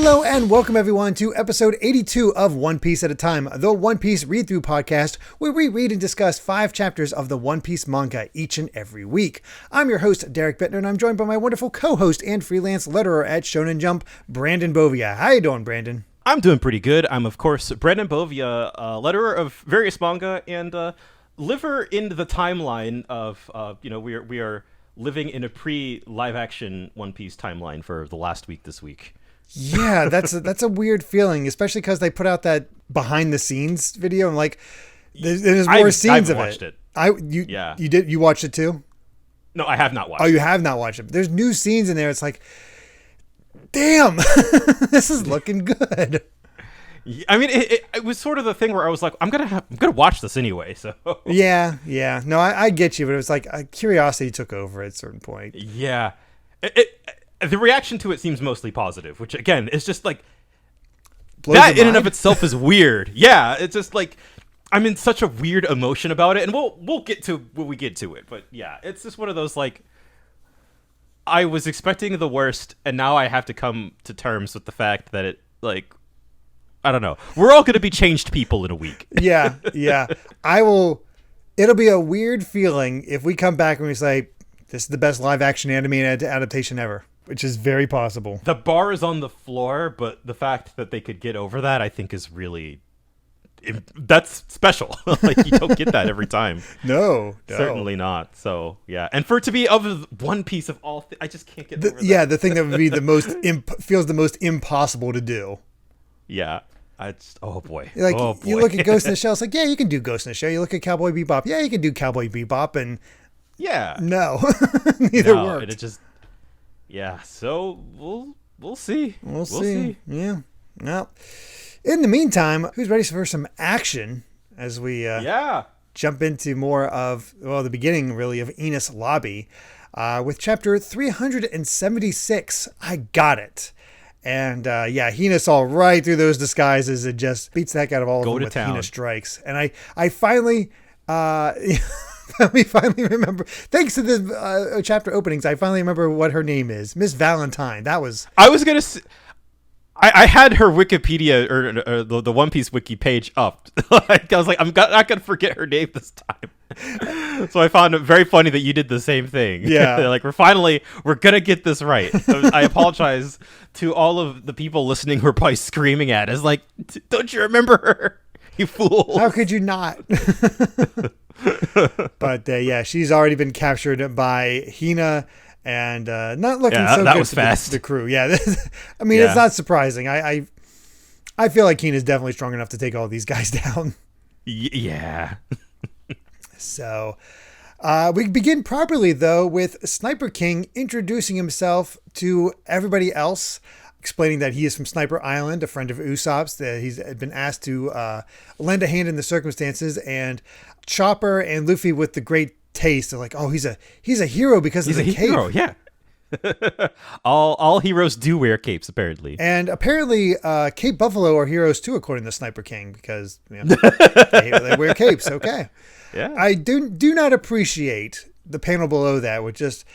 Hello and welcome everyone to episode 82 of One Piece at a Time, the One Piece read-through podcast where we read and discuss 5 chapters of the One Piece manga each and every week. I'm your host, Derek Bittner, and I'm joined by my wonderful co-host and freelance letterer at Shonen Jump, Brandon Bovia. How you doing, Brandon? I'm doing pretty good. I'm, of course, Brandon Bovia, letterer of various manga and liver in the timeline of, we are living in a pre-live-action One Piece timeline for the last week this week. Yeah, that's a weird feeling, especially because they put out that behind-the-scenes video and there's more scenes of it. You watched it too? No, I have not watched it. Oh, you have not watched it. But there's new scenes in there. It's like, damn, this is looking good. I mean, it was sort of the thing where I was like, I'm gonna watch this anyway. So yeah. No, I get you, but it was like curiosity took over at a certain point. Yeah, the reaction to it seems mostly positive, which again is just like Blows that in and of itself is weird. Yeah, it's just like I'm in such a weird emotion about it, and we'll get to when we get to it. But yeah, it's just one of those like I was expecting the worst, and now I have to come to terms with the fact that it like. I don't know. We're all going to be changed people in a week. Yeah. It'll be a weird feeling if we come back and we say, this is the best live action anime adaptation ever, which is very possible. The bar is on the floor, but the fact that they could get over that, I think is really, that's special. Like you don't get that every time. No. Certainly not. So yeah. And for it to be of one piece of all, I just can't get over that. Yeah. The thing that would be the most, feels the most impossible to do. Yeah. Oh boy. You look at Ghost in the Shell, it's like, yeah, you can do Ghost in the Shell. You look at Cowboy Bebop, yeah, you can do Cowboy Bebop, and yeah, no, neither worked. It just, yeah. So we'll see. We'll see. Yeah. Well, in the meantime, who's ready for some action as we jump into more of the beginning really of Enies Lobby with chapter 376. I got it. And Hina saw right through those disguises and just beats the heck out of all of them with Hina strikes. And I finally remember, thanks to the chapter openings, I finally remember what her name is. Miss Valentine. I was going to I had her Wikipedia or the One Piece wiki page up. I was like, I'm not going to forget her name this time. So I found it very funny that you did the same thing. Yeah. Like, we're going to get this right. I apologize to all of the people listening who are probably screaming at us. Like, don't you remember her? You fool. How could you not? But she's already been captured by Hina. And not looking so that good was to fast. The crew. Yeah, I mean, It's not surprising. I feel like Keen is definitely strong enough to take all these guys down. Yeah. So we begin properly, though, with Sniper King introducing himself to everybody else, explaining that he is from Sniper Island, a friend of Usopp's, that he's been asked to lend a hand in the circumstances, and Chopper and Luffy with the great taste. They're like, oh, he's a hero because of the cape. He's a hero, yeah. all heroes do wear capes, apparently. And apparently, Cape Buffalo are heroes too, according to Sniper King, because they wear capes. Okay. Yeah. I do not appreciate the panel below that, with just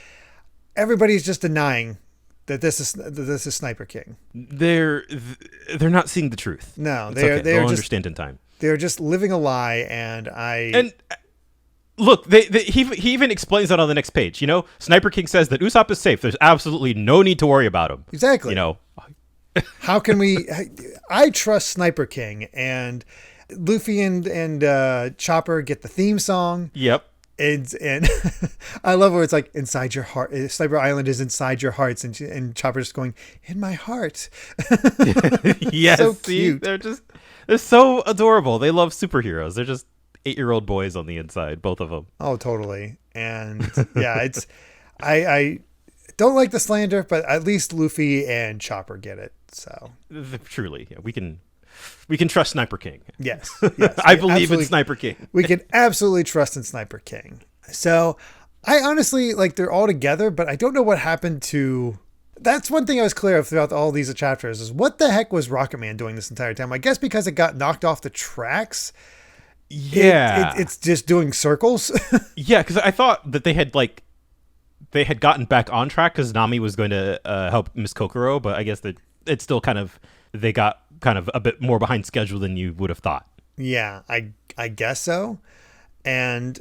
everybody's just denying that this is Sniper King. They're not seeing the truth. No, they'll just understand in time. They're just living a lie, and look, he even explains that on the next page. You know, Sniper King says that Usopp is safe. There's absolutely no need to worry about him. Exactly. You know, how can we? I trust Sniper King, and Luffy and Chopper get the theme song. Yep. And I love where it's like inside your heart. Sniper Island is inside your hearts, and Chopper's going in my heart. Yes, so cute. They're so adorable. They love superheroes. They're just 8-year-old boys on the inside, both of them. Oh, totally. And yeah, I don't like the slander, but at least Luffy and Chopper get it. So truly, yeah, we can trust Sniper King. Yes. I believe in Sniper King. We can absolutely trust in Sniper King. So I honestly, they're all together, but I don't know what happened to... That's one thing I was clear of throughout all these chapters, is what the heck was Rocket Man doing this entire time? I guess because it got knocked off the tracks. Yeah. It's just doing circles. Yeah, because I thought that they had gotten back on track because Nami was going to help Miss Kokoro, but I guess that it's still kind of, they got kind of a bit more behind schedule than you would have thought. Yeah, I guess so. And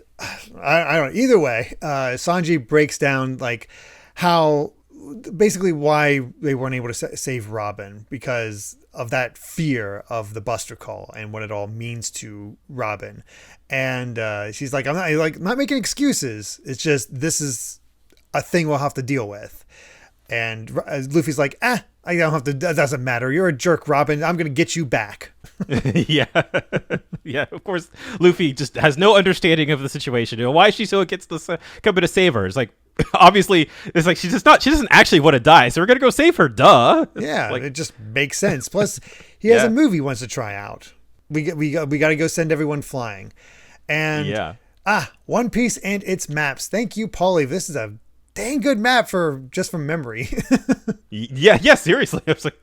I don't know. Either way, Sanji breaks down like how basically why they weren't able to save Robin, because of that fear of the Buster Call and what it all means to Robin. And she's like, I'm not making excuses. It's just, this is a thing we'll have to deal with. And Luffy's like, I don't have to, that doesn't matter. You're a jerk, Robin. I'm going to get you back. Yeah. Yeah, of course, Luffy just has no understanding of the situation. You know, why is she so against this coming to save her? It's like, obviously, it's like she doesn't actually want to die, so we're going to go save her, duh. Yeah, like, it just makes sense. Plus, he has a movie he wants to try out. We got to go send everyone flying. And One Piece and its maps. Thank you, Paulie. This is a dang good map from memory. yeah, seriously. I was like,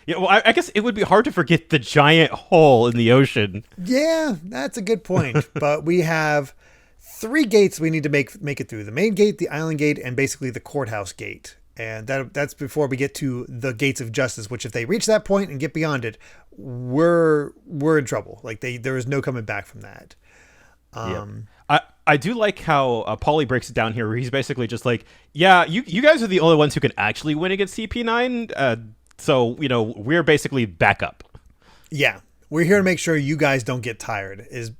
yeah, well, I guess it would be hard to forget the giant hole in the ocean. Yeah, that's a good point. But we have 3 gates we need to make it through: the main gate, the island gate, and basically the courthouse gate. And that's before we get to the gates of justice, which if they reach that point and get beyond it, we're in trouble. Like there is no coming back from that. I do like how Paulie breaks it down here, where he's basically just like, yeah, you guys are the only ones who can actually win against CP9. So, you know, we're basically backup. Yeah, we're here to make sure you guys don't get tired is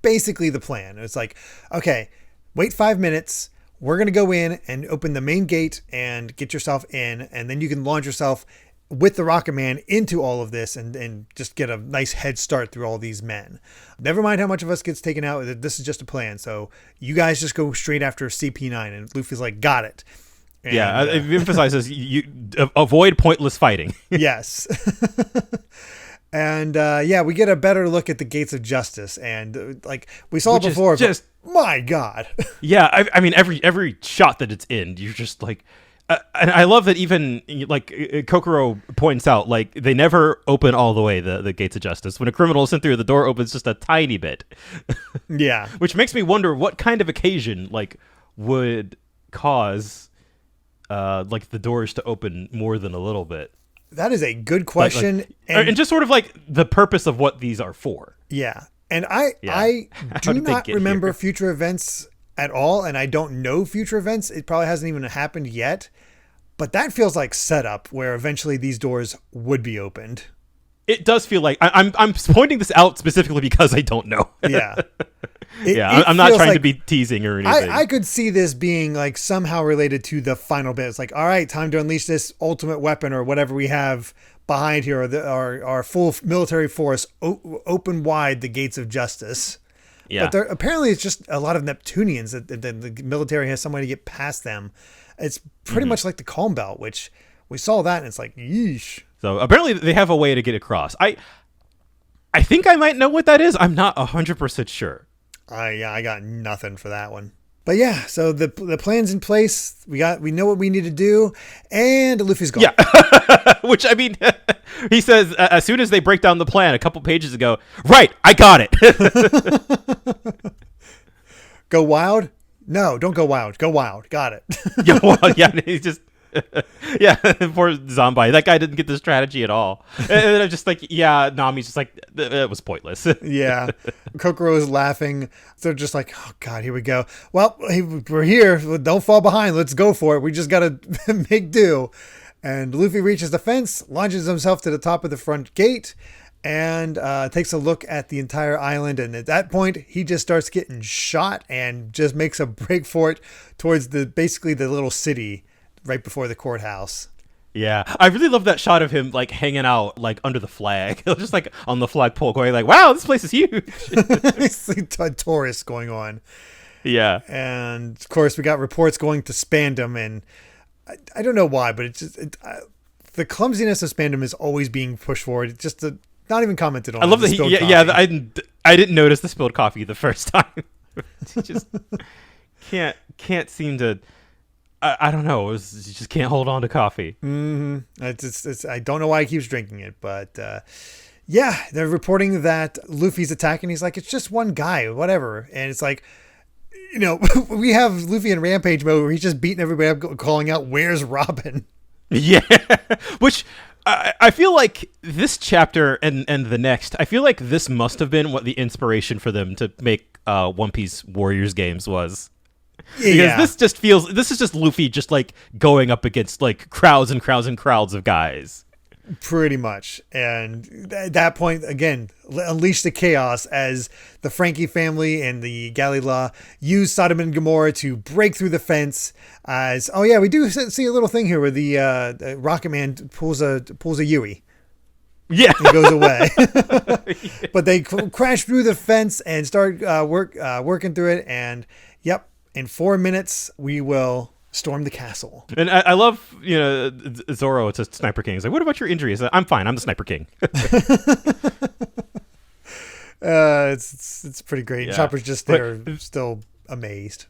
basically the plan. It's like, okay, wait 5 minutes. We're going to go in and open the main gate and get yourself in. And then you can launch yourself with the Rocket Man into all of this and just get a nice head start through all these men. Never mind how much of us gets taken out. This is just a plan. So you guys just go straight after CP9. And Luffy's like, got it. And, it emphasizes you avoid pointless fighting. Yes. And we get a better look at the gates of justice. And like we saw it before, just my God. Yeah, I mean every shot that it's in, you're just like, and I love that even like Kokoro points out, like they never open all the way the gates of justice. When a criminal is sent through, the door opens just a tiny bit. Yeah, which makes me wonder what kind of occasion like would cause like the doors to open more than a little bit. That is a good question. Like, and just sort of like the purpose of what these are for. Yeah. And I do not remember future events at all. And I don't know future events. It probably hasn't even happened yet. But that feels like setup where eventually these doors would be opened. It does feel like I'm pointing this out specifically because I don't know. Yeah. I'm not trying to be teasing or anything. I could see this being like somehow related to the final bit. It's like, all right, time to unleash this ultimate weapon or whatever we have behind here, or our full military force, open wide the gates of justice. Yeah. But apparently it's just a lot of Neptunians that the military has some way to get past them. It's pretty much like the Calm Belt, which we saw that and it's like, yeesh. So apparently they have a way to get across. I think I might know what that is. I'm not 100% sure. I got nothing for that one. But yeah, so the plan's in place. We know what we need to do, and Luffy's gone. Yeah, which I mean, he says as soon as they break down the plan a couple pages ago. Right, I got it. Go wild? No, don't go wild. Go wild. Got it. Yeah, he's just. Yeah, poor Zombie. That guy didn't get the strategy at all. And I'm just like, yeah, Nami's just like, it was pointless. Yeah. Kokoro is laughing. They're just like, oh, God, here we go. Well, we're here. Don't fall behind. Let's go for it. We just got to make do. And Luffy reaches the fence, launches himself to the top of the front gate, and takes a look at the entire island. And at that point, he just starts getting shot and just makes a break for it towards basically the little city right before the courthouse. Yeah, I really love that shot of him like hanging out like under the flag, just like on the flagpole, going like, "Wow, this place is huge." It's like a tourist going on. Yeah, and of course we got reports going to Spandam, and I don't know why, but it's just the clumsiness of Spandam is always being pushed forward. It's just not even commented on. I love that. I didn't notice the spilled coffee the first time. He just can't seem to. I don't know. You just can't hold on to coffee. Mm-hmm. I don't know why he keeps drinking it, but yeah, they're reporting that Luffy's attacking. He's like, it's just one guy, whatever. And it's like, you know, we have Luffy in rampage mode where he's just beating everybody up, calling out, "Where's Robin?" Yeah, which I feel like this chapter and the next, I feel like this must have been what the inspiration for them to make One Piece Warriors games was. Because this is just Luffy just like going up against like crowds and crowds and crowds of guys. Pretty much. And at that point, again, unleash the chaos as the Franky family and the Galley-La use Sodom and Gomorrah to break through the fence. We do see a little thing here where the Rocket Man pulls a Yui. Yeah. And goes away. But they crash through the fence and start working through it. And in 4 minutes, we will storm the castle. And I love, Zoro to Sniper King. He's like, what about your injuries? I'm fine. I'm the Sniper King. It's pretty great. Yeah. Chopper's just there, still amazed.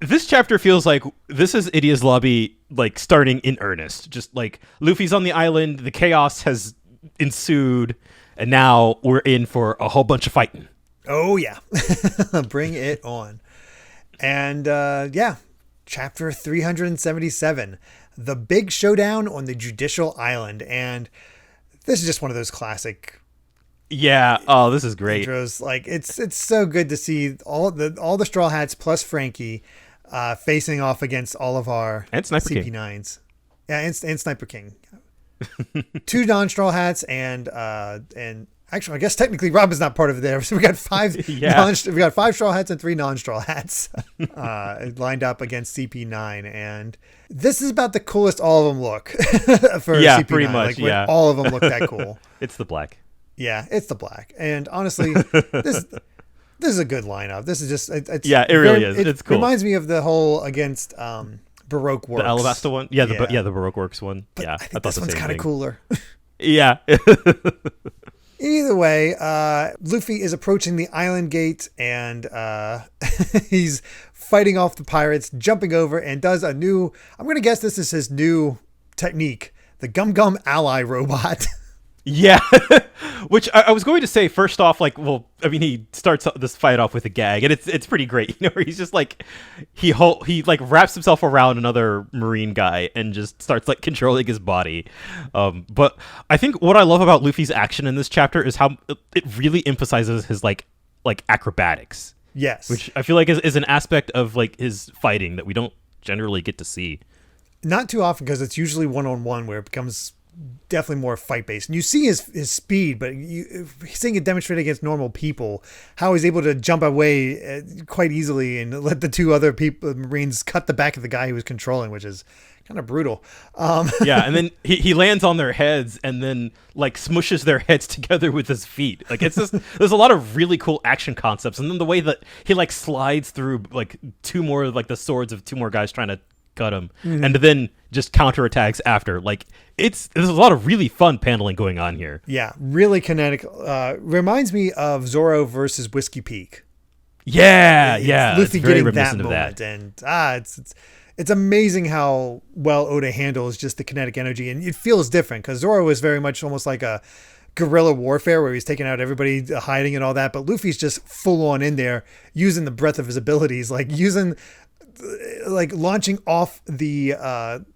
This chapter feels like this is Enies Lobby, like, starting in earnest. Just, like, Luffy's on the island, the chaos has ensued, and now we're in for a whole bunch of fighting. Oh, yeah. Bring it on. And, Chapter 377, The Big Showdown on the Judicial Island. And this is just one of those classic. Yeah. Oh, this is great. Intros. Like it's so good to see all the Straw Hats plus Franky facing off against all of our and Sniper CP9s. Yeah, and Sniper King. 2 non-Straw Hats and actually, I guess technically Robin's not part of it there. So we got 5 we got 5 Straw Hats and 3 non-Straw Hats lined up against CP9. And this is about the coolest all of them look for CP9. Pretty much. Like, all of them look that cool. It's the black. Yeah, it's the black. And honestly, this is a good lineup. This is just it really is. It's cool. It reminds me of the whole against Baroque Works. The Alabasta one? Yeah, the Baroque Works one. But yeah, I think this one's kind of cooler. Yeah. Either way, Luffy is approaching the island gate and he's fighting off the pirates, jumping over, and does I'm going to guess this is his new technique, the Gum Gum Ally robot. Yeah, which I was going to say first off, he starts this fight off with a gag, and it's pretty great, where he's just like he wraps himself around another Marine guy and just starts like controlling his body. But I think what I love about Luffy's action in this chapter is how it really emphasizes his like acrobatics. Yes, which I feel like is an aspect of like his fighting that we don't generally get to see. Not too often, because it's usually one-on-one where it becomes definitely more fight based, and you see his speed, but seeing it demonstrated against normal people, how he's able to jump away quite easily and let the 2 other Marines cut the back of the guy he was controlling, which is kind of brutal. Yeah, and then he lands on their heads and then like smushes their heads together with his feet. Like it's just there's a lot of really cool action concepts, and then the way that he like slides through like 2 more like the swords of 2 more guys trying to cut him, and then just counterattacks after. Like there's a lot of really fun paneling going on here. Yeah, really kinetic. Reminds me of Zoro versus Whiskey Peak. Yeah, Luffy it's very getting that reminiscent moment, of that. and it's amazing how well Oda handles just the kinetic energy, and it feels different because Zoro is very much almost like a guerrilla warfare where he's taking out everybody hiding and all that, but Luffy's just full on in there using the breadth of his abilities, like launching off the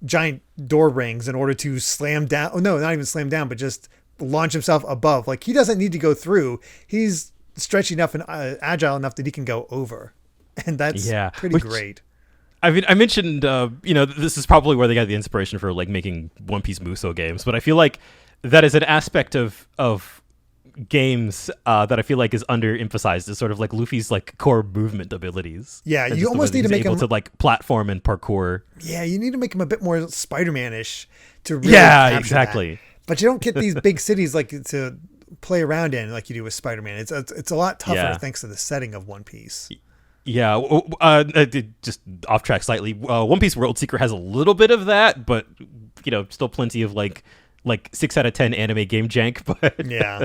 giant door rings in order to slam down. Oh no, not even slam down, but just launch himself above. Like he doesn't need to go through. He's stretchy enough and agile enough that he can go over, and that's pretty great. I mean, I mentioned, this is probably where they got the inspiration for like making One Piece Muso games, but I feel like that is an aspect of games that I feel like is underemphasized, is sort of like Luffy's like core movement abilities. Yeah, you almost need to make him to like platform and parkour. Yeah, you need to make him a bit more Spider-Man-ish to really exactly. That. But you don't get these big cities like to play around in like you do with Spider-Man. It's a lot tougher thanks to the setting of One Piece. Yeah, just off track slightly. One Piece World Seeker has a little bit of that, but still plenty of like 6 out of 10 anime game jank. But yeah,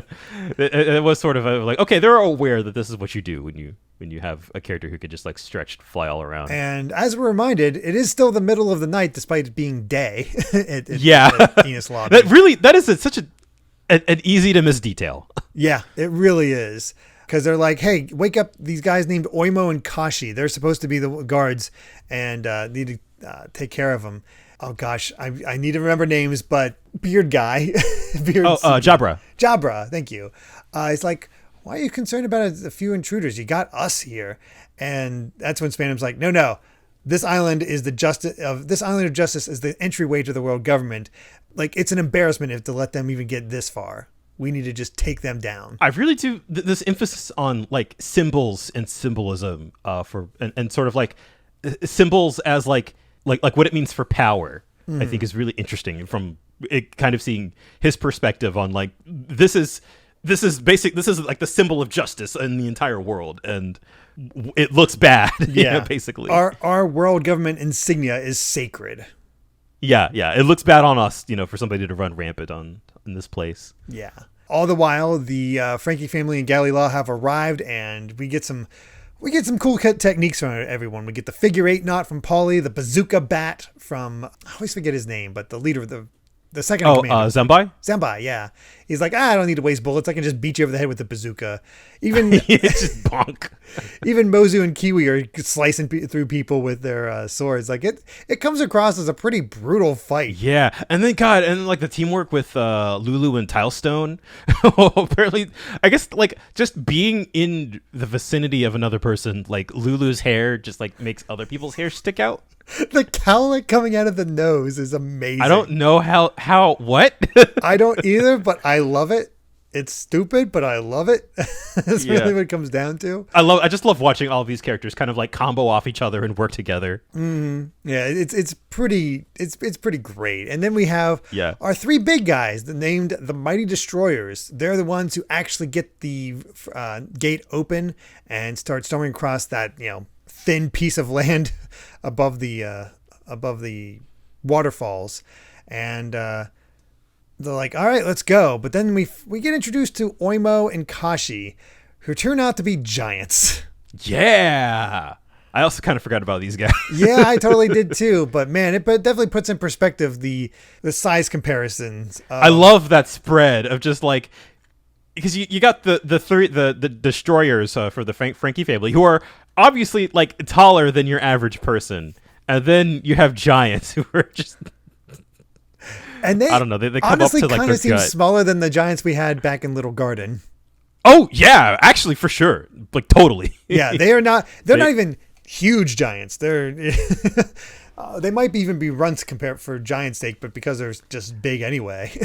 it was sort of like, okay, they're aware that this is what you do when you have a character who could just like stretch, fly all around. And as we're reminded, it is still the middle of the night despite it being day. at Enies Lobby. That is such an easy to miss detail. Yeah, it really is. Because they're like, hey, wake up these guys named Oimo and Kashi. They're supposed to be the guards and need to take care of him. Oh gosh, I need to remember names, but beard guy, Jabra. Jabra, thank you. He's like, why are you concerned about a few intruders? You got us here, and that's when Spandam's like, no, this island of justice is the entryway to the world government. Like, it's an embarrassment to let them even get this far. We need to just take them down. I really do this emphasis on like symbols and symbolism and sort of like symbols as like what it means for power. I think is really interesting from it kind of seeing his perspective on like this is like the symbol of justice in the entire world, and it looks bad. Yeah, basically our world government insignia is sacred. Yeah, it looks bad on us, for somebody to run rampant in this place. Yeah. All the while, the Franky family and Galley-La have arrived, and we get some cool techniques from everyone. We get the figure 8 knot from Paulie, the bazooka bat from, I always forget his name, but the leader of the second in command. Zambai, yeah. He's like, I don't need to waste bullets. I can just beat you over the head with the bazooka. Even just bonk. Even Mozu and Kiwi are slicing through people with their swords. Like it comes across as a pretty brutal fight. Yeah, and then like the teamwork with Lulu and Tilestone. Apparently, I guess like just being in the vicinity of another person, like Lulu's hair just like makes other people's hair stick out. The cowlick coming out of the nose is amazing. I don't know how what? I don't either, but I love it. It's stupid, but I love it. That's really what it comes down to. I just love watching all of these characters kind of like combo off each other and work together. Mm-hmm. Yeah, it's pretty great. And then we have our 3 big guys, named the Mighty Destroyers. They're the ones who actually get the gate open and start storming across that thin piece of land above the waterfalls, and they're like, all right, let's go. But then we get introduced to Oimo and Kashi, who turn out to be giants. Yeah, I also kind of forgot about these guys. Yeah, I totally did too. But man, it definitely puts in perspective the size comparisons. I love that spread of just like, because you got the destroyers for the Franky family, who are obviously like taller than your average person, and then you have giants who are just, and I don't know, they come honestly up to like kind of seem gut. smaller than the giants we had back in Little Garden. Oh yeah, actually for sure, like totally. Yeah, they're not even huge giants. They're they might even be runts compared for giant's sake, but because they're just big anyway.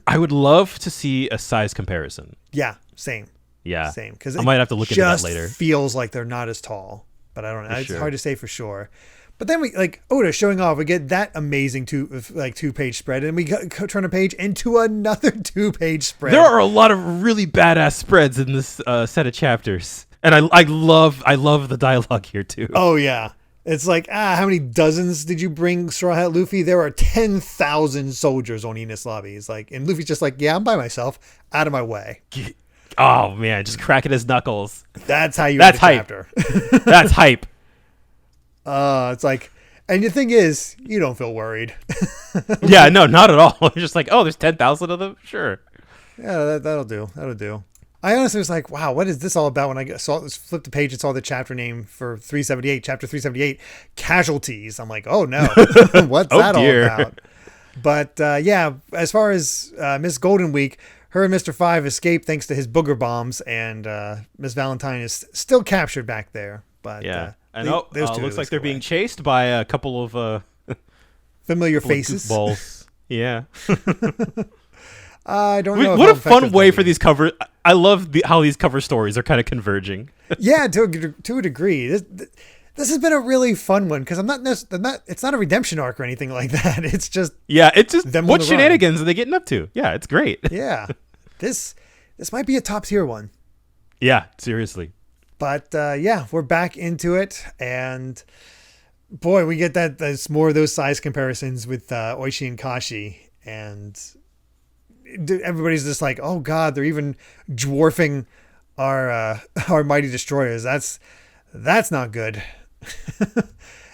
I would love to see a size comparison. Yeah, same. Yeah, same. Because I might have to look into that later. Feels like they're not as tall, but I don't know. It's hard to say for sure. But then we like Oda showing off. We get that amazing 2-page spread, and we turn a page into another 2-page spread. There are a lot of really badass spreads in this set of chapters, and I love the dialogue here too. Oh yeah. It's like, how many dozens did you bring, Straw Hat Luffy? There are 10,000 soldiers on Enies Lobby. It's like, and Luffy's just like, yeah, I'm by myself, out of my way. Oh man, just cracking his knuckles. That's how you end a chapter. That's hype. It's like, and the thing is, you don't feel worried. Yeah, no, not at all. You're just like, oh, there's 10,000 of them? Sure. Yeah, that'll do. I honestly was like, wow, what is this all about? When I flipped the page and saw the chapter name for 378, chapter 378, Casualties. I'm like, oh no, what's that all about? But yeah, as far as Miss Golden Week, her and Mr. 5 escaped thanks to his booger bombs, and Miss Valentine is still captured back there. But yeah, and looks like they're being chased by a couple of familiar faces. Balls. Yeah. I don't know. What a fun way for these covers. I love how these cover stories are kind of converging. Yeah, to a degree. This has been a really fun one because it's not a redemption arc or anything like that. It's just them what shenanigans are they getting up to? Yeah, it's great. Yeah, this might be a top tier one. Yeah, seriously. But yeah, we're back into it, and boy, we get there's more of those size comparisons with Oishi and Kashi, and everybody's just like, oh god, they're even dwarfing our Mighty Destroyers. That's not good.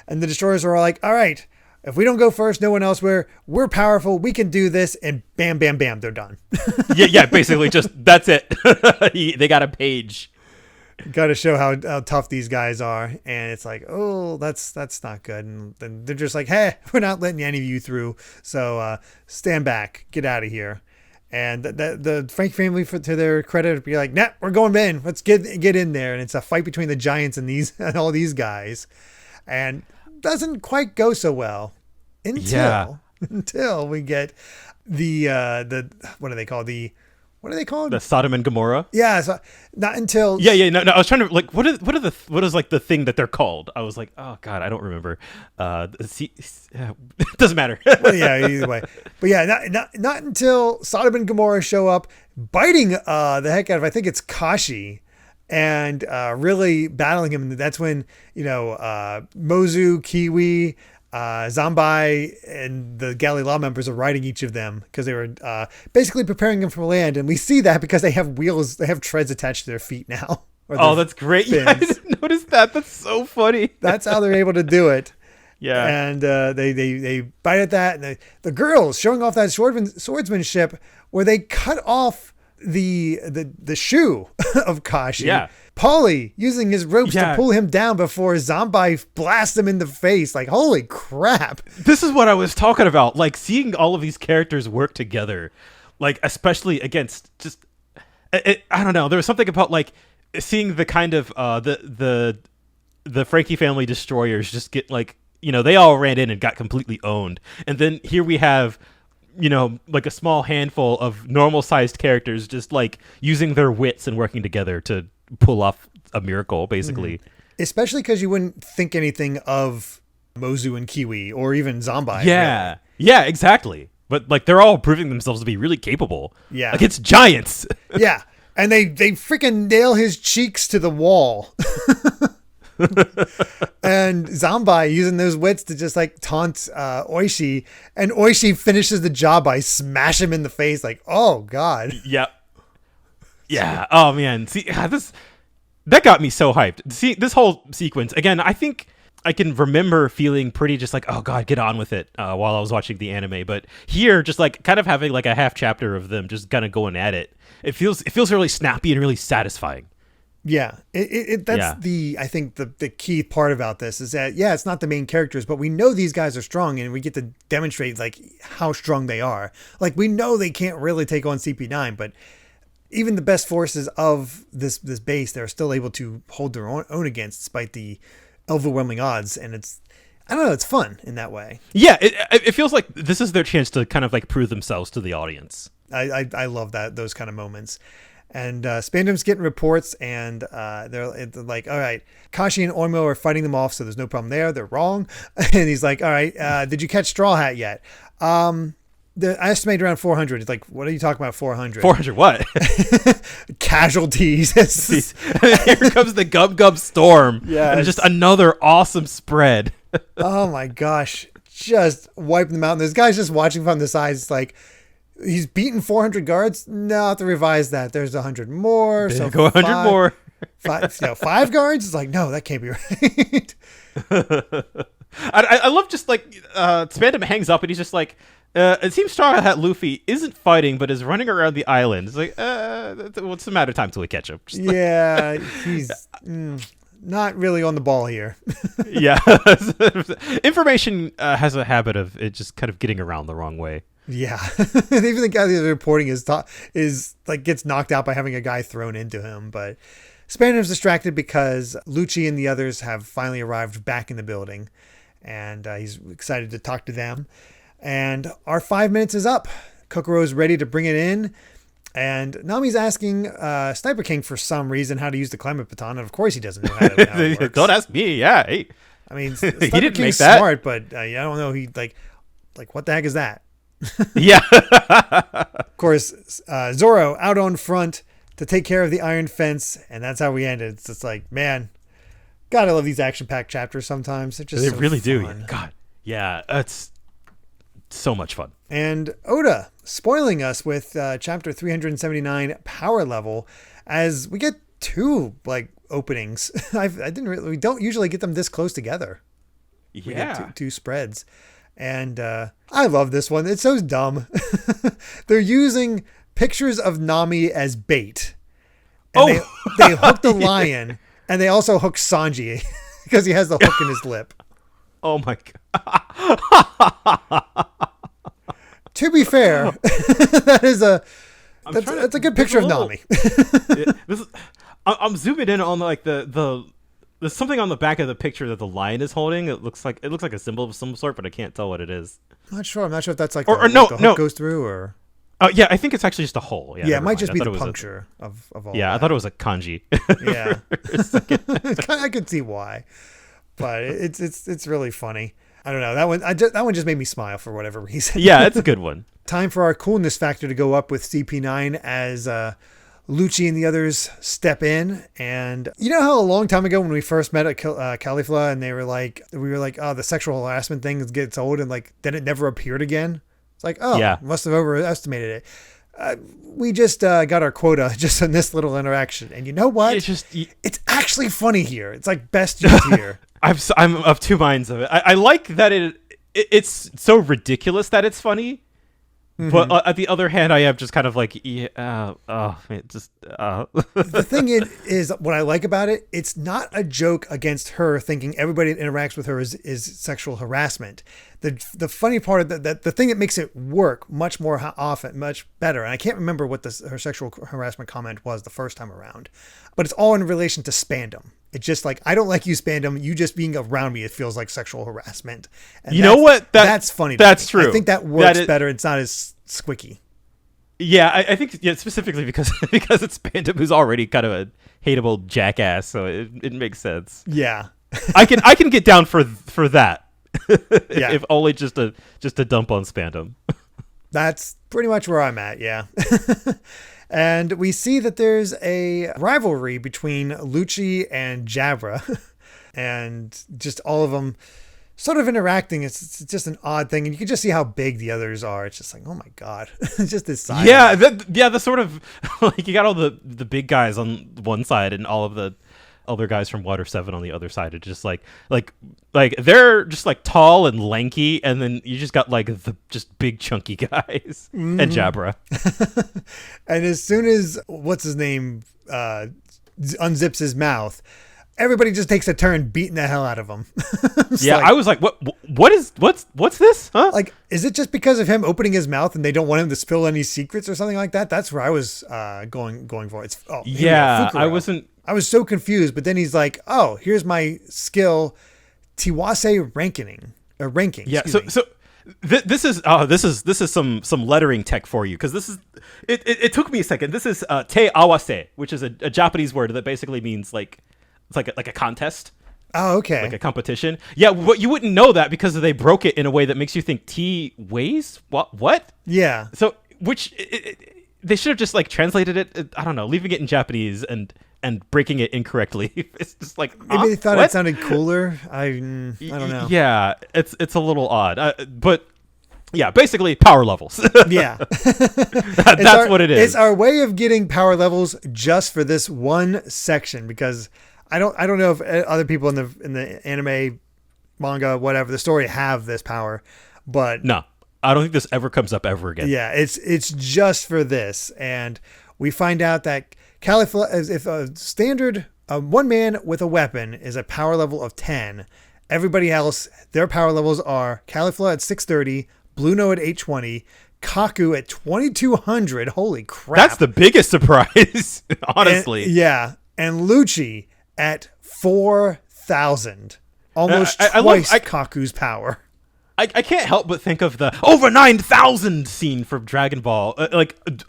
And the Destroyers are all like, all right, if we don't go first, no one else. We're powerful. We can do this. And bam, bam, bam, they're done. yeah, basically just that's it. They got a page. Got to show how tough these guys are. And it's like, oh, that's not good. And then they're just like, hey, we're not letting any of you through. So stand back, get out of here. And the Franky family, to their credit, would be like, nah, we're going in. Let's get in there. And it's a fight between the giants and and all these guys. And doesn't quite go so well until we get the what are they called? What are they called? The Sodom and Gomorrah. Yeah, so not until. Yeah. No. I was trying to like, what is like the thing that they're called? I was like, oh god, I don't remember. It doesn't matter. Well, yeah, either way. But yeah, not until Sodom and Gomorrah show up, biting the heck out of, I think it's Kashi, and really battling him. And that's when Mozu, Kiwi, Zambai, and the Galley-La members are riding each of them because they were basically preparing them for land. And we see that because they have wheels, they have treads attached to their feet now. Oh, that's great. Yeah, I didn't notice that. That's so funny. That's how they're able to do it. Yeah. And they bite at that. And the girls showing off that swordsmanship where they cut off the shoe of Kashi. Yeah. Paulie using his ropes to pull him down before Zambai blasts him in the face. Like, holy crap. This is what I was talking about. Like, seeing all of these characters work together, like, especially against just, I don't know. There was something about, like, seeing the kind of, the Franky family destroyers just get, like, they all ran in and got completely owned. And then here we have, like a small handful of normal sized characters just, like, using their wits and working together to pull off a miracle, basically. Especially because you wouldn't think anything of Mozu and Kiwi or even Zambai. Yeah. Really. Yeah, exactly. But like they're all proving themselves to be really capable. Yeah. Like it's giants. Yeah. And they freaking nail his cheeks to the wall. And Zambai using those wits to just like taunt Oishi, and Oishi finishes the job by smash him in the face. Like, oh god. Yep. Yeah. Oh man. See, that got me so hyped. See, this whole sequence again. I think I can remember feeling pretty just like, oh god, get on with it, while I was watching the anime. But here, just like kind of having like a half chapter of them just kind of going at it. It feels really snappy and really satisfying. Yeah, that's I think the key part about this is that, it's not the main characters, but we know these guys are strong and we get to demonstrate like how strong they are. Like we know they can't really take on CP9, but even the best forces of this base, they're still able to hold their own against despite the overwhelming odds. And it's fun in that way. Yeah, it feels like this is their chance to kind of like prove themselves to the audience. I love those kind of moments. And Spandam's getting reports, and they're like, all right, Kashi and Oimo are fighting them off, so there's no problem there. They're wrong. And he's like, all right, did you catch Straw Hat yet? I estimate around 400. It's like, what are you talking about, 400? 400 what? Casualties. Here comes the Gub Storm. Yeah. And just another awesome spread. Oh my gosh. Just wiping them out. And this guy's just watching from the sides. It's like, he's beaten 400 guards. No, I have to revise that. There's 100 more. So go 100 more. 5 guards? It's like, no, that can't be right. I love just like Spandam hangs up and he's just like, it seems Straw Hat Luffy isn't fighting, but is running around the island. It's like, what's the matter of time till we catch him? He's not really on the ball here. Yeah. Information has a habit of it just kind of getting around the wrong way. Yeah. And even the guy that's reporting is like gets knocked out by having a guy thrown into him. But Spandam's distracted because Lucci and the others have finally arrived back in the building. And he's excited to talk to them. And our 5 minutes is up. Kokoro's ready to bring it in. And Nami's asking Sniper King for some reason how to use the climate baton. And of course he doesn't know how it works. Don't ask me. Yeah. Hey. I mean, he Sniper didn't King's make that. smart, but I don't know. He like what the heck is that? Yeah. Of course, Zoro out on front to take care of the iron fence. And that's how we end it. It's just like, man, God, I love these action-packed chapters sometimes. They really do. God. Yeah. It's so much fun. And Oda spoiling us with chapter 379 power level as we get 2 like openings. We don't usually get them this close together. Yeah. We get 2 spreads. And I love this one. It's so dumb. They're using pictures of Nami as bait. And they hook the lion, and they also hook Sanji because he has the hook in his lip. Oh my god. To be fair, that's a good picture of Nami. I'm zooming in on like the there's something on the back of the picture that the lion is holding. It looks like a symbol of some sort, but I can't tell what it is. I'm not sure if that's like the hook goes through or. Yeah, I think it's actually just a hole. Yeah, it might just be the puncture of all. Yeah, I thought it was a kanji. Yeah, I could see why, but it's really funny. I don't know, that one just made me smile for whatever reason. Yeah, it's a good one. Time for our coolness factor to go up with CP9 as Lucci and the others step in. And you know how a long time ago when we first met at Galley-La and we were like, oh, the sexual harassment thing gets old, and like then it never appeared again. It's like, oh, yeah, must have overestimated it. We just got our quota just in this little interaction, and you know what? It's actually funny here. It's like best used here. I'm of two minds of it. I like that it's so ridiculous that it's funny, but at the other hand, I am just kind of like, The thing is, what I like about it, it's not a joke against her thinking everybody that interacts with her is sexual harassment. The funny part of the thing that makes it work much more often, much better, and I can't remember what her sexual harassment comment was the first time around, but it's all in relation to Spandam. It's just like, I don't like you, Spandam. You just being around me, it feels like sexual harassment. And you know what? That's funny. That's true. I think that works better. It's not as squicky. Yeah, I think specifically because it's Spandam, who's already kind of a hateable jackass, so it makes sense. Yeah, I can get down for that. Yeah. If only just a dump on Spandam. That's pretty much where I'm at. Yeah. And we see that there's a rivalry between Lucci and Jabra, and just all of them sort of interacting. It's just an odd thing, and you can just see how big the others are. It's just like, oh my god, it's just this side. Yeah, the sort of like you got all the big guys on one side and all of the other guys from Water 7 on the other side. It's just like they're just like tall and lanky, and then you just got like the just big chunky guys and Jabra. And as soon as what's his name unzips his mouth, everybody just takes a turn beating the hell out of him. Yeah, like, I was like, what's this? Huh? Like, is it just because of him opening his mouth and they don't want him to spill any secrets or something like that? That's where I was going for. I was so confused, but then he's like, "Oh, here's my skill, Tiwase ranking." Yeah. So this is some lettering tech for you, because this is it took me a second. This is te awase, which is a Japanese word that basically means like it's like a contest. Oh, okay. Like a competition. Yeah, but you wouldn't know that because they broke it in a way that makes you think T weighs what? Yeah. So they should have just like translated it. I don't know, leaving it in Japanese and breaking it incorrectly. It's just like maybe they thought it sounded cooler. I don't know. Yeah, it's a little odd, but yeah, basically power levels. Yeah, that's what it is. It's our way of getting power levels just for this one section, because I don't know if other people in the anime, manga, whatever the story have this power, but no, I don't think this ever comes up ever again. Yeah, it's just for this, and we find out that Galley-La, as if a standard one man with a weapon is a power level of 10. Everybody else, their power levels are Galley-La at 630, Blueno at 820, Kaku at 2200. Holy crap! That's the biggest surprise, honestly. And Lucci at 4000, almost twice Kaku's power. I can't help but think of the over 9,000 scene from Dragon Ball,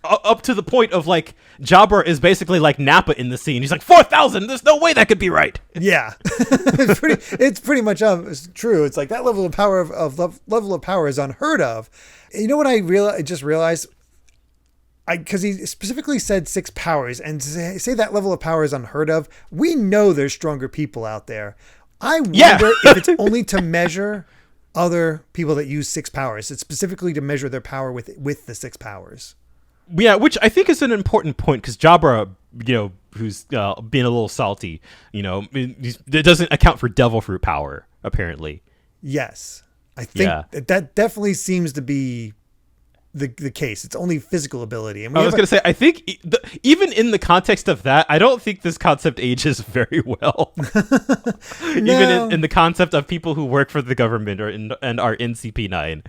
up to the point of like Jabra is basically like Nappa in the scene. He's like 4,000. There's no way that could be right. Yeah, it's pretty much it's true. It's like that level of power is unheard of. You know what I just realized? Because he specifically said 6 powers, and to say that level of power is unheard of. We know there's stronger people out there. I wonder if it's only to measure other people that use 6 powers. It's specifically to measure their power with the 6 powers. Yeah, which I think is an important point, because Jabra, who's being a little salty, it doesn't account for devil fruit power, apparently. Yes. I think that definitely seems to be the case. It's only physical ability. And I was going to say, I think even in the context of that, I don't think this concept ages very well. Even in the concept of people who work for the government and are in CP9.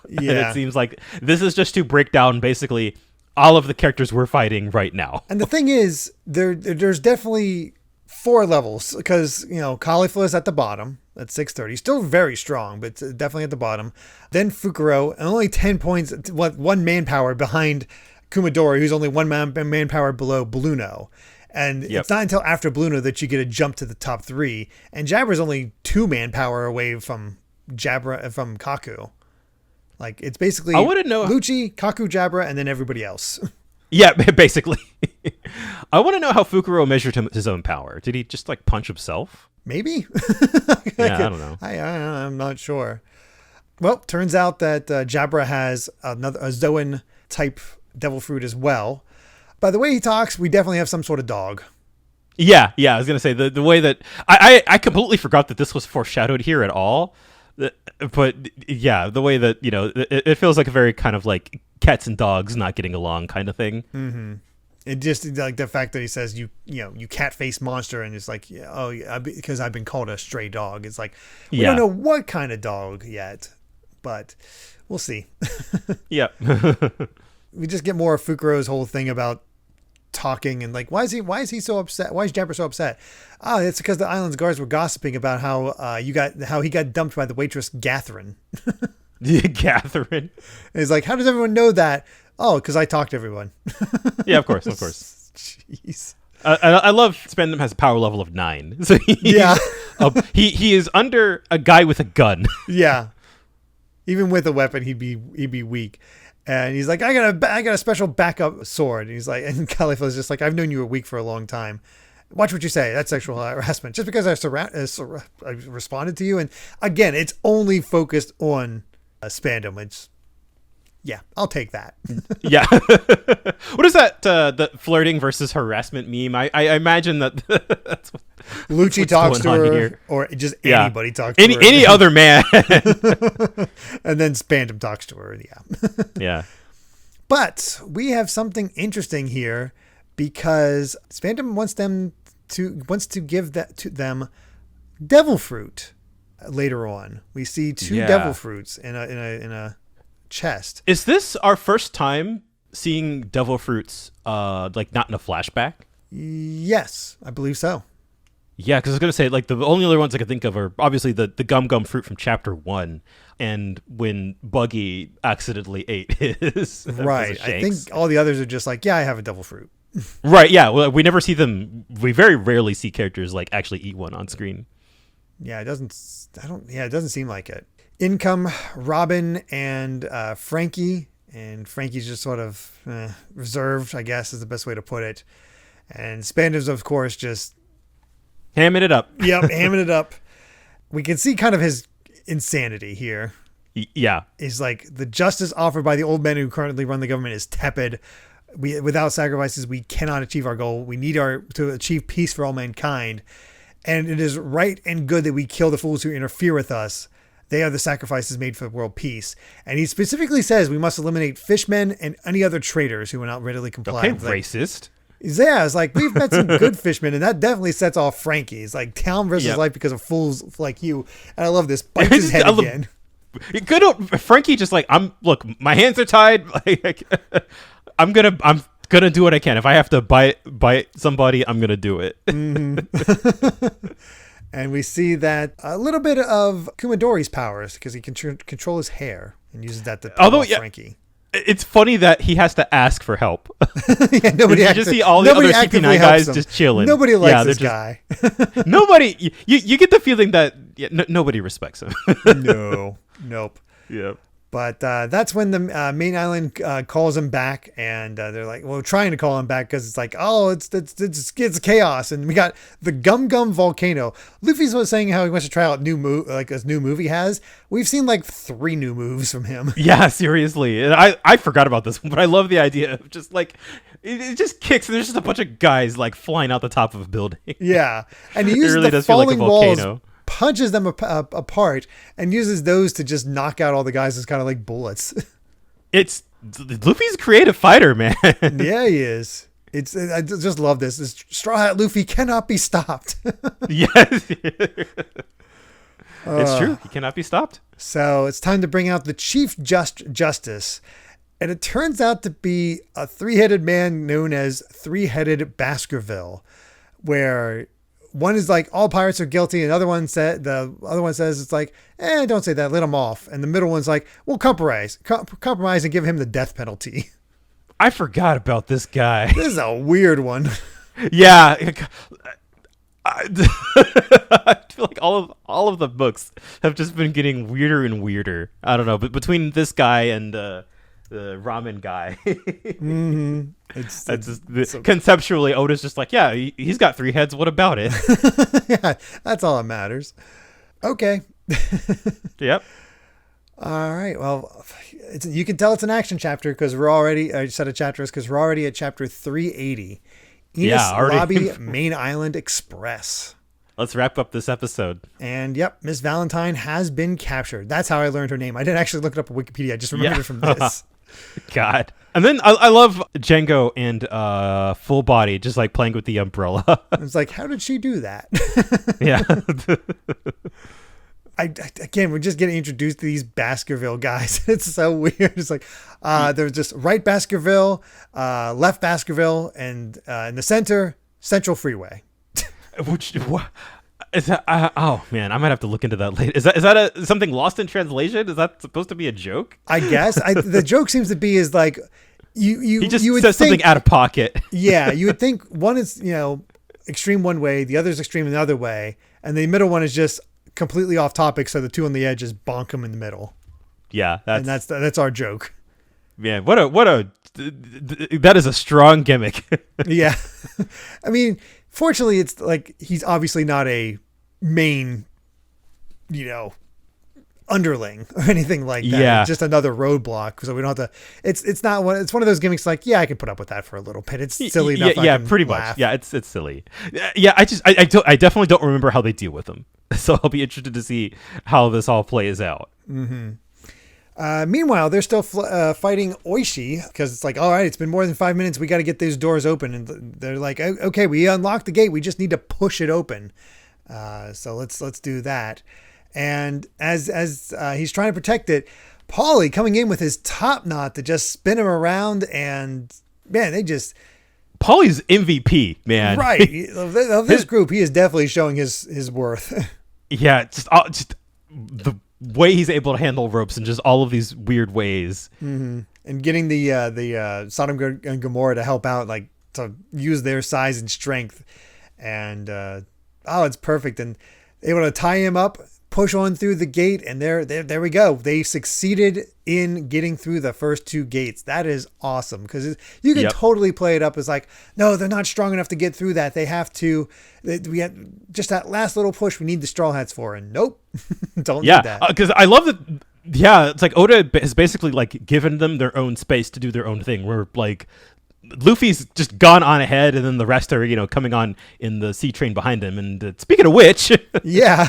Yeah. And it seems like this is just to break down basically all of the characters we're fighting right now. And the thing is, there's definitely 4 levels, because, Caulifla's at the bottom at 630. Still very strong, but definitely at the bottom. Then Fukuro, and only 10 points, 1 manpower behind Kumadori, who's only 1 manpower below Bluno. And it's not until after Bluno that you get a jump to the top 3. And Jabra's only 2 manpower away from Kaku. Like, it's basically Lucci, Kaku, Jabra, and then everybody else. Yeah, basically. I want to know how Fukuro measured his own power. Did he just punch himself? Maybe. Yeah, I don't know. I'm not sure. Well, turns out that Jabra has a Zoan type devil fruit as well. By the way he talks, we definitely have some sort of dog. Yeah. I was gonna say the way that I completely forgot that this was foreshadowed here at all. But yeah, the way that it feels like a very kind of like cats and dogs not getting along kind of thing. Mm-hmm. It just like the fact that he says you cat face monster, and it's like because I've been called a stray dog. It's like we don't know what kind of dog yet, but we'll see. Yeah. We just get more of Fukuro's whole thing about talking and like why is he so upset? Why is Jabra so upset? It's because the island's guards were gossiping about how he got dumped by the waitress Catherine. Catherine. And he's like, how does everyone know that? Oh, because I talk to everyone. Yeah, of course. Jeez. I love Spandam has a power level of 9. So he is under a guy with a gun. Yeah. Even with a weapon, he'd be weak. And he's like, I got a special backup sword. And he's like, and Khalifa's just like, I've known you were weak for a long time. Watch what you say. That's sexual harassment. Just because I responded to you. And again, it's only focused on Spandam. I'll take that. Yeah. What is that? The flirting versus harassment meme? I imagine that's what Lucci talks to her, here. Or just anybody talks to her. Any other man. And then Spandam talks to her. Yeah. Yeah. But we have something interesting here because Spandam wants to give that to them devil fruit. Later on, we see 2 devil fruits in a chest. Is this our first time seeing devil fruits not in a flashback? Yes, I believe so. Yeah, because I was going to say, the only other ones I could think of are obviously the gum fruit from chapter 1 and when Buggy accidentally ate his. Right. I think all the others are just like, I have a devil fruit. Right, yeah. Well, we never see them. We very rarely see characters actually eat one on screen. Yeah, it doesn't seem like it. In come Robin and Franky, and Franky's just sort of reserved, I guess is the best way to put it. And Spandam's, of course, just hamming it up. Yep, hamming it up. We can see kind of his insanity here. Yeah. He's like, the justice offered by the old men who currently run the government is tepid. Without sacrifices, we cannot achieve our goal. We need to achieve peace for all mankind. And it is right and good that we kill the fools who interfere with us. They are the sacrifices made for world peace. And he specifically says we must eliminate fishmen and any other traitors who will not readily comply. Okay, racist. Yeah, it's like, we've met some good fishmen, and that definitely sets off Franky. It's like town versus life because of fools like you. And I love this. Bites his head again. Good old Franky just look, my hands are tied. I'm gonna do what I can. If I have to bite somebody, I'm gonna do it. Mm-hmm. And we see that a little bit of Kumadori's powers because he can control his hair and uses that to Franky. It's funny that he has to ask for help. Yeah, nobody. You just see all the other CP9 guys just chilling. Nobody likes this guy. Nobody. You get the feeling that nobody respects him. No. Nope. Yep. But that's when the main island calls him back, and they're like, well, trying to call him back because it's like, oh, it's chaos, and we got the Gum volcano. Luffy's was saying how he wants to try out his new move he has. We've seen 3 new moves from him. Yeah, seriously, and I forgot about this one, but I love the idea of just it just kicks, and there's just a bunch of guys flying out the top of a building. Yeah, and he uses the falling walls. Punches them apart and uses those to just knock out all the guys as kind of like bullets. It's Luffy's a creative fighter, man. Yeah, he is. I just love this. This Straw Hat Luffy cannot be stopped. Yes. It's true. He cannot be stopped. So it's time to bring out the Chief Justice. And it turns out to be a three-headed man known as Three-Headed Baskerville, where one is like, all pirates are guilty. And the other one says it's like, don't say that. Let him off. And the middle one's like, we'll compromise and give him the death penalty. I forgot about this guy. This is a weird one. Yeah. I feel like all of the books have just been getting weirder and weirder. I don't know, but between this guy and the ramen guy, conceptually, Oda's just like, yeah, he's got three heads. What about it? Yeah, that's all that matters. Okay. Yep. All right. Well, you can tell it's an action chapter because we're already a set of chapters because we're already at chapter 380. Enies Lobby Main Island Express. Let's wrap up this episode. And yep, Miss Valentine has been captured. That's how I learned her name. I didn't actually look it up on Wikipedia. I just remembered it from this. God. And then I love Django and Full Body just like playing with the umbrella. It's like, how did she do that? Yeah. Again, we're just getting introduced to these Baskerville guys. It's so weird. It's like there's just right Baskerville, left Baskerville, and in the center, Central Freeway. What is that? Oh man, I might have to look into that later. Is that something lost in translation? Is that supposed to be a joke? I guess the joke seems to be is like he just would says think, something out of pocket. Yeah, you would think one is extreme one way, the other is extreme another way, and the middle one is just completely off topic, so the two on the edge just bonk them in the middle. Yeah, that's our joke. Yeah, that is a strong gimmick. Yeah, I mean, fortunately, it's like he's obviously not a main, underling or anything like that. Yeah, it's just another roadblock, so we don't have to. It's not one. It's one of those gimmicks. Like, yeah, I can put up with that for a little bit. It's silly enough. Yeah, pretty much. Yeah, it's silly. Yeah, I definitely don't remember how they deal with them. So I'll be interested to see how this all plays out. Mm-hmm. Meanwhile, they're still fighting Oishi because it's like, all right, it's been more than 5 minutes. We got to get those doors open. And they're like, okay, we unlocked the gate. We just need to push it open. So let's do that. And as he's trying to protect it, Paulie coming in with his top knot to just spin him around. And man, Paulie's MVP, man. Right. Of this group, he is definitely showing his worth. Yeah, just the way he's able to handle ropes in just all of these weird ways. Mm-hmm. And getting the Sodom and Gomorrah to help out, like to use their size and strength. And it's perfect. And able to tie him up, push on through the gate, and there we go. They succeeded in getting through the first two gates. That is awesome because you can totally play it up as like, no, they're not strong enough to get through that. They have to. We have just that last little push. We need the Straw Hats for, and nope, don't need that. Because I love that. Yeah, it's like Oda has basically like given them their own space to do their own thing. Where like Luffy's just gone on ahead, and then the rest are coming on in the sea train behind him. And speaking of which, yeah,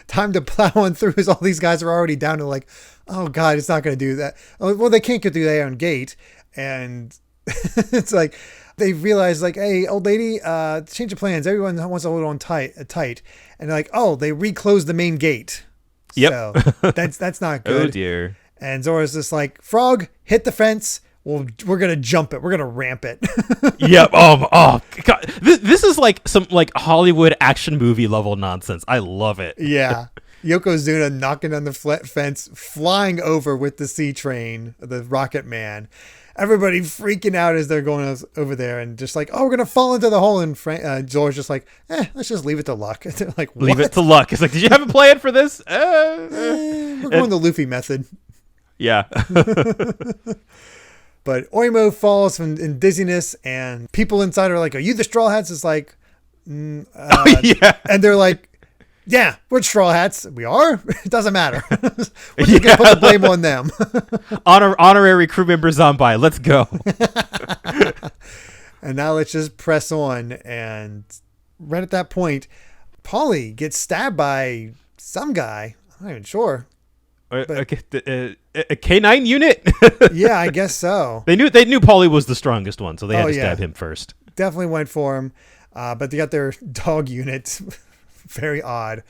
time to plow on through as all these guys are already down to like, oh god, it's not going to do that. Well, they can't get through their own gate, and it's like they realize like, hey, old lady, change of plans. Everyone wants to hold on tight, and they're like, oh, they reclosed the main gate. Yep, so that's not good. Oh dear. And Zora's just like, Frog, hit the fence. Well, we're gonna jump it. We're gonna ramp it. Yep. Oh God. This is like some like Hollywood action movie level nonsense. I love it. Yeah. Yokozuna knocking on the fence, flying over with the sea train, the Rocket Man. Everybody freaking out as they're going over there and just like, oh, we're gonna fall into the hole. And Zora's just like, let's just leave it to luck. They're like, what? Leave it to luck. It's like, did you have a plan for this? We're going the Luffy method. Yeah. But Oimo falls in dizziness, and people inside are like, are you the Straw Hats? It's like, yeah. And they're like, yeah, we're Straw Hats. We are? It doesn't matter. We're just going to put the blame on them. Honorary crew member Zombie, let's go. And now let's just press on. And right at that point, Paulie gets stabbed by some guy. I'm not even sure. Okay, a K9 unit. Yeah, I guess so. They knew Paulie was the strongest one, so they had to stab him first. Definitely went for him, but they got their dog unit. Very odd.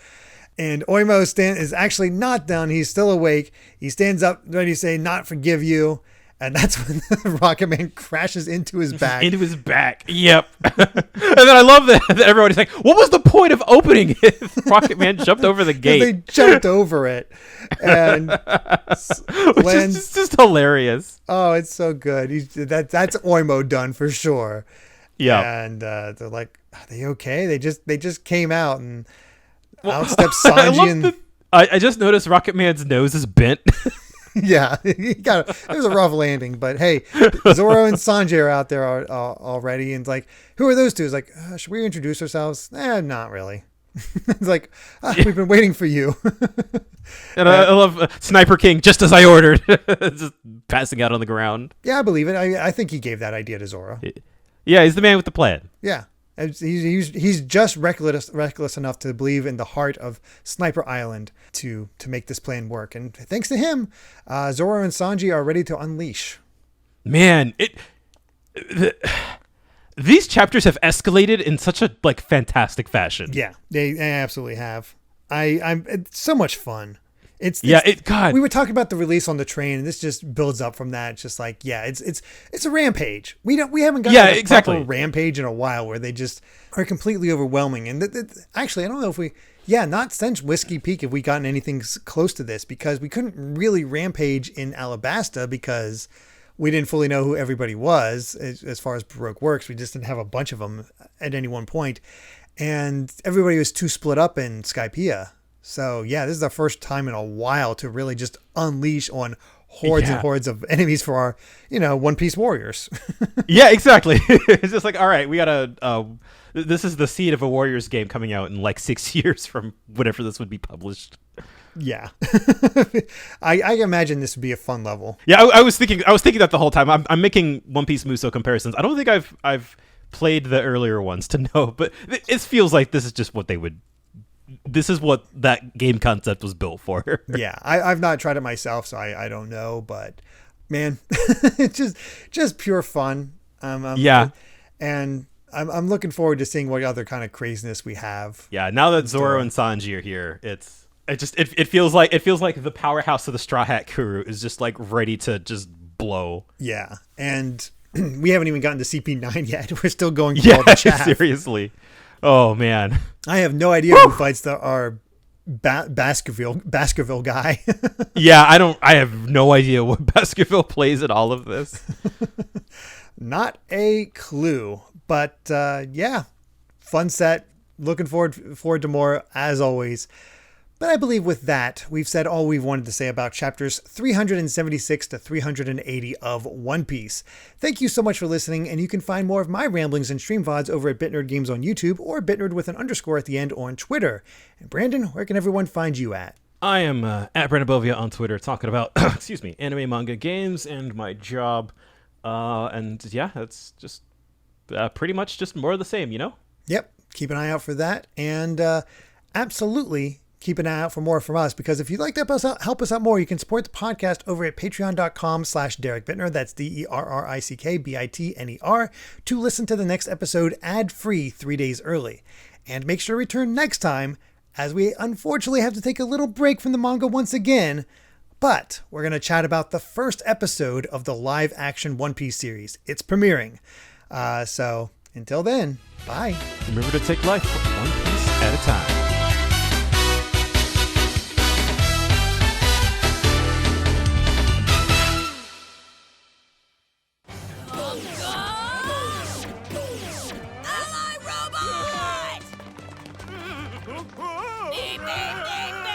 And Oimo is actually not down. He's still awake. He stands up, ready to say, "Not forgive you." And that's when the Rocket Man crashes into his back. Into his back. Yep. And then I love that everybody's like, what was the point of opening it? Rocket Man jumped over the gate. They jumped over it. And Which is just hilarious. Oh, it's so good. That's Oimo done for sure. Yeah. And they're like, are they okay? They just came out and out steps Sanji. I just noticed Rocket Man's nose is bent. Yeah, it was a rough landing, but hey, Zoro and Sanji are out there already, and like, who are those two? It's like, should we introduce ourselves? Not really. It's like, we've been waiting for you. And I love Sniper King, just as I ordered, just passing out on the ground. Yeah, I believe it. I think he gave that idea to Zoro. Yeah, he's the man with the plan. Yeah. He's just reckless enough to believe in the heart of Sniper Island to make this plan work. And thanks to him, Zoro and Sanji are ready to unleash. Man, these chapters have escalated in such a fantastic fashion. Yeah, they absolutely have. It's so much fun. God. We were talking about the release on the train, and this just builds up from that. It's just like, yeah, it's a rampage. We haven't gotten a proper rampage in a while where they just are completely overwhelming. And actually, I don't know if not since Whiskey Peak have we gotten anything close to this, because we couldn't really rampage in Alabasta because we didn't fully know who everybody was as far as Baroque works. We just didn't have a bunch of them at any one point, and everybody was too split up in Skypiea. So, yeah, this is the first time in a while to really just unleash on hordes and hordes of enemies for our, One Piece warriors. Yeah, exactly. It's just like, all right, we got to... this is the seed of a Warriors game coming out in 6 years from whenever this would be published. Yeah. I imagine this would be a fun level. Yeah, I was thinking that the whole time. I'm making One Piece Muso comparisons. I don't think I've played the earlier ones to know, but it feels like this is just what they would... This is what that game concept was built for. Yeah, I've not tried it myself, so I don't know. But man, it's just pure fun. Yeah, and I'm looking forward to seeing what other kind of craziness we have. Yeah, now that Zoro and Sanji are here, it feels like the powerhouse of the Straw Hat Crew is just ready to just blow. Yeah, and we haven't even gotten to CP9 yet. We're still going through all the chaff. Seriously. Oh man, I have no idea who fights our Baskerville guy. Yeah, I have no idea what Baskerville plays in all of this. Not a clue, but yeah, fun set. Looking forward to more as always. But I believe with that, we've said all we've wanted to say about chapters 376 to 380 of One Piece. Thank you so much for listening, and you can find more of my ramblings and stream VODs over at BitNerd Games on YouTube, or BitNerd with an underscore at the end on Twitter. And Brandon, where can everyone find you at? I am at Brandon Bovia on Twitter, talking about, anime, manga, games, and my job. And yeah, that's just pretty much just more of the same, Yep, keep an eye out for that, and absolutely keep an eye out for more from us, because if you'd like to help us out more, you can support the podcast over at patreon.com/Derek Bittner. That's DERRICKBITNER to listen to the next episode ad-free 3 days early. And make sure to return next time, as we unfortunately have to take a little break from the manga once again, but we're going to chat about the first episode of the live-action One Piece series. It's premiering. So until then, bye. Remember to take life one piece at a time. Beep, beep, beep.